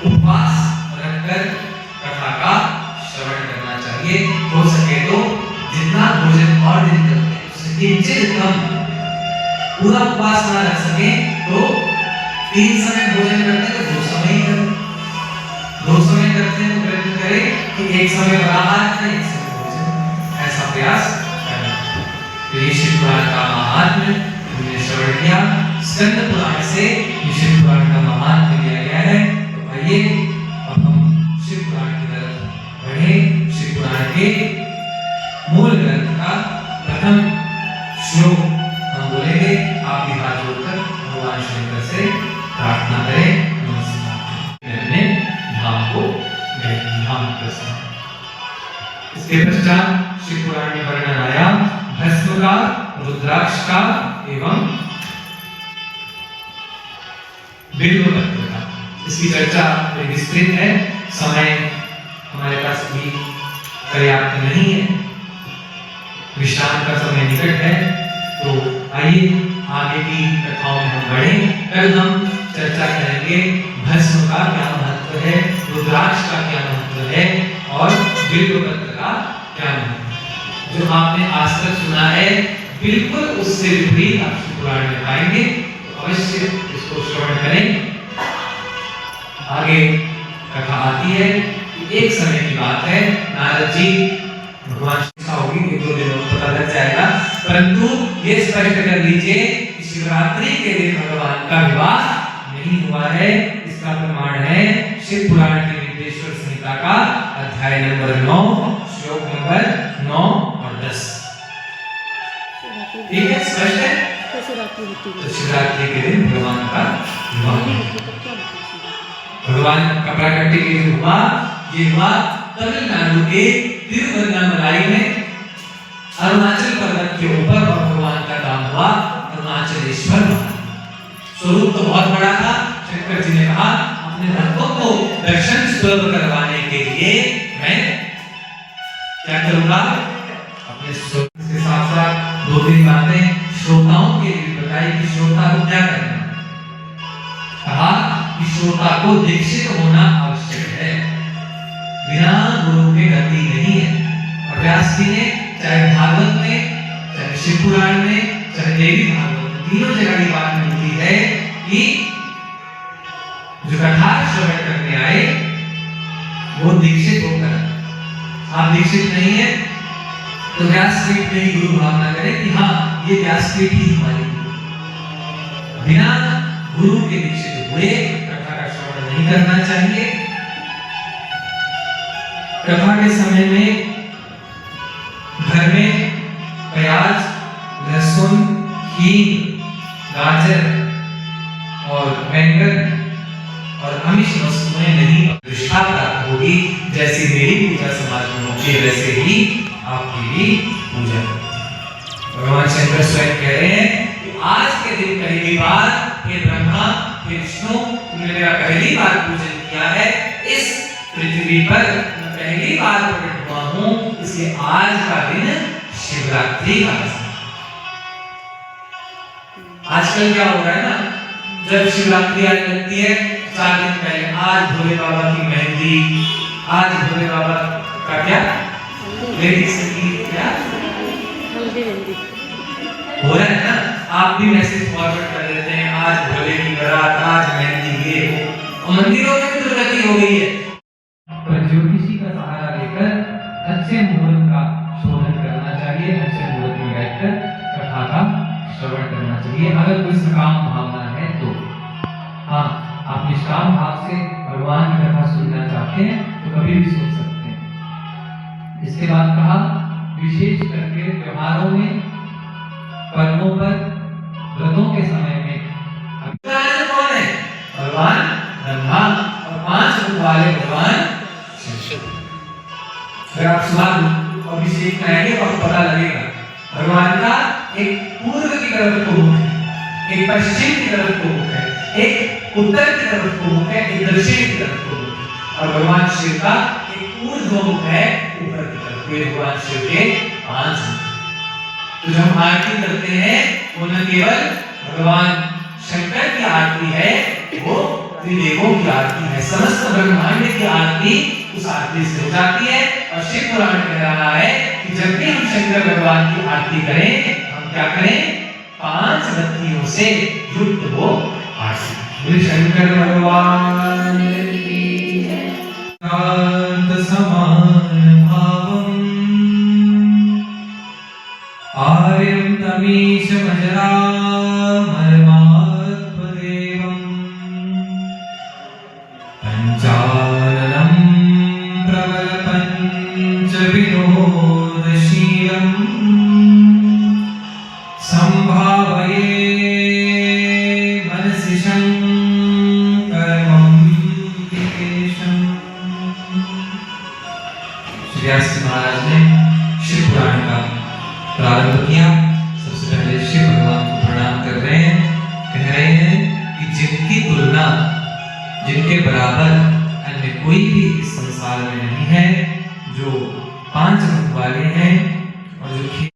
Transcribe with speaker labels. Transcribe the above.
Speaker 1: उपवास रखकर कथा का श्रवण करना चाहिए। हो सके तो जितना भोजन और दिन करते हैं उससे किंचित कम, पूरा उपवास ना रख सके तो 3 समय भोजन करते हैं तो 2 समय ही करें, 2 समय करते हैं तो प्रयत्न करें कि 1 समय आहार करें, 1 समय भोजन, ऐसा प्रयास करना। तो ये शिव पुराण का महात्म्य हमने श्रवण किया। स्कंद पुराण से शिव पुराण का महात्म्य दिया गया है। तो आइए अब हम शिव पुराण की तरफ बढ़े। शिव पुराण के मूल ग्रंथ का प्रथम श्लोक हम बोलेंगे। आप भी हाथ जोड़कर भगवान शंकर से प्रार्थना करें, नमस्कार अपने भाव को ध्यान कर। इसके पश्चात शिव पुराण में वर्णन आया भस्म का, रुद्राक्ष का एवं बिल्व पत्र का। इसकी चर्चा विस्तृत है, समय हमारे पास भी पर्याप्त नहीं है, विश्राम का समय निकट है। तो आइए आगे की कथाओं में हम बढ़ें। कल हम चर्चा करेंगे भस्म का क्या महत्व है, रुद्राक्ष का क्या महत्व है और बिल्व पत्र का क्या महत्व है। जो आपने आज तक सुना है बिल्कुल उससे विपरीत आप शिव पुराण में पाएंगे, तो अवश्य इसको श्रवण करें। आगे कथा आती है कि एक समय की बात है, नारद जी भगवान शिक्षा होगी, 1-2 दिनों में पता लग जाएगा, परंतु ये स्पष्ट कर लीजिए कि शिवरात्रि के दिन भगवान का विवाह नहीं हुआ है। इसका प्रमाण है शिव पुराण के विद्येश्वर संहिता का अध्याय नंबर 9 श्लोक नंबर 9 और 10। ठीक है, स्पष्ट है। तो शिवरात्रि के दिन भगवान का विवाह, भगवान का प्राकट्य के दिन हुआ। ये हुआ तमिलनाडु के तिरुवन्नामलाई में, अरुणाचल पर्वत के ऊपर, और भगवान का नाम हुआ अरुणाचलेश्वर। स्वरूप तो बहुत बड़ा था। शंकर जी ने कहा अपने भक्तों को दर्शन सुलभ करवाने के लिए मैं क्या करूंगा, अपने स्वरूप के साथ साथ 2-3 बातें श्रोताओं के लिए बताई कि श्रोता को क्या करना। कहा कि श्रोता को दीक्षित होना आवश्यक है, बिना गुरु के गति नहीं है। और व्यास जी ने चाहे भागवत में, चाहे शिव पुराण में, चाहे देवी भागवत में, तीनों जगह ये बात मिलती है कि जो कथा श्रवण करने आए वो दीक्षित होकर, आप दीक्षित नहीं है तो व्यासपीठ में ही गुरु भावना करें कि हाँ ये व्यासपीठ ही हमारी गुरु। बिना गुरु के दीक्षित हुए कथा का श्रवण नहीं करना चाहिए। कथा के समय में घर में प्याज, लहसुन, हींग, गाजर और बैंगन और आमिष वस्तुएं नहीं, निष्ठा प्राप्त होगी। जैसी मेरी पूजा समाज में होती है वैसे ही आपकी भी पूजा। भगवान शंकर स्वयं कह रहे हैं कि आज के दिन पहली बार हे ब्रह्मा, हे विष्णु, तुमने मेरा पहली बार पूजन किया है। इस पृथ्वी पर मैं पहली बार प्रकट हुआ हूं, इसलिए आज का दिन शिवरात्रि का है। आजकल क्या हो रहा है ना, जब शिवरात्रि आने लगती है 4 दिन पहले, आज भोले बाबा की मेहंदी, आज भोले बाबा का क्या लेडीज संगीत, क्या हो रहा है ना। आप भी मैसेज फॉरवर्ड कर देते हैं आज भोले की बारात, आज मेहंदी, ये हो। और मंदिरों में भी दुर्गति हो गई है। पर ज्योतिषी का सहारा लेकर अच्छे मुहूर्त का शोधन करना चाहिए, अच्छे मुहूर्त में बैठकर कथा का श्रवण करना चाहिए। अगर कोई सकाम भावना है तो हाँ, आप निष्काम भाव से भगवान की कथा सुनना चाहते हैं तो कभी भी सुन सकते हैं। इसके बाद कहा विशेष करके त्योहारों में, पर्वों पर, व्रतों के समय में कौन है? भगवान ब्रह्मा और 5 रूप वाले भगवान शिव। अगर आप सुबह अभिषेक करेंगे तो आपको पता लगेगा भगवान का एक पूर्व की तरफ को मुख है, एक पश्चिम की तरफ को मुख है, एक उत्तर की तरफ को मुख है, एक दक्षिण की तरफ को मुख है। और भगवान शिव का एक ऊर्ध्व मुख है, ऊपर की तरफ। ये भगवान शिव के 5 मुख। तो जब हम आरती करते हैं वो न केवल भगवान शंकर की आरती है, वो त्रिदेवों की आरती है। समस्त ब्रह्मांड की आरती उस आरती से हो जाती है। और शिव पुराण कह रहा है कि जब भी हम शंकर भगवान की आरती करें, हम क्या करें? 5 बत्तियों से युक्त हो आरती। बोले शंकर भगवान की जय। शांत समान भावम आर्यं तमीशमजरामरमात्मदेवम् पंचाननं प्रबलपञ्चविनोदशीलम् संभावये मनसि शङ्करमं विकेशम्। श्री व्यास जी महाराज ने शिव पुराण का प्रारंभ किया। सबसे पहले शिव भगवान को प्रणाम कर रहे हैं, कह रहे हैं कि जिनकी तुलना, जिनके बराबर अन्य कोई भी इस संसार में नहीं है, जो 5 मुख वाले हैं और जो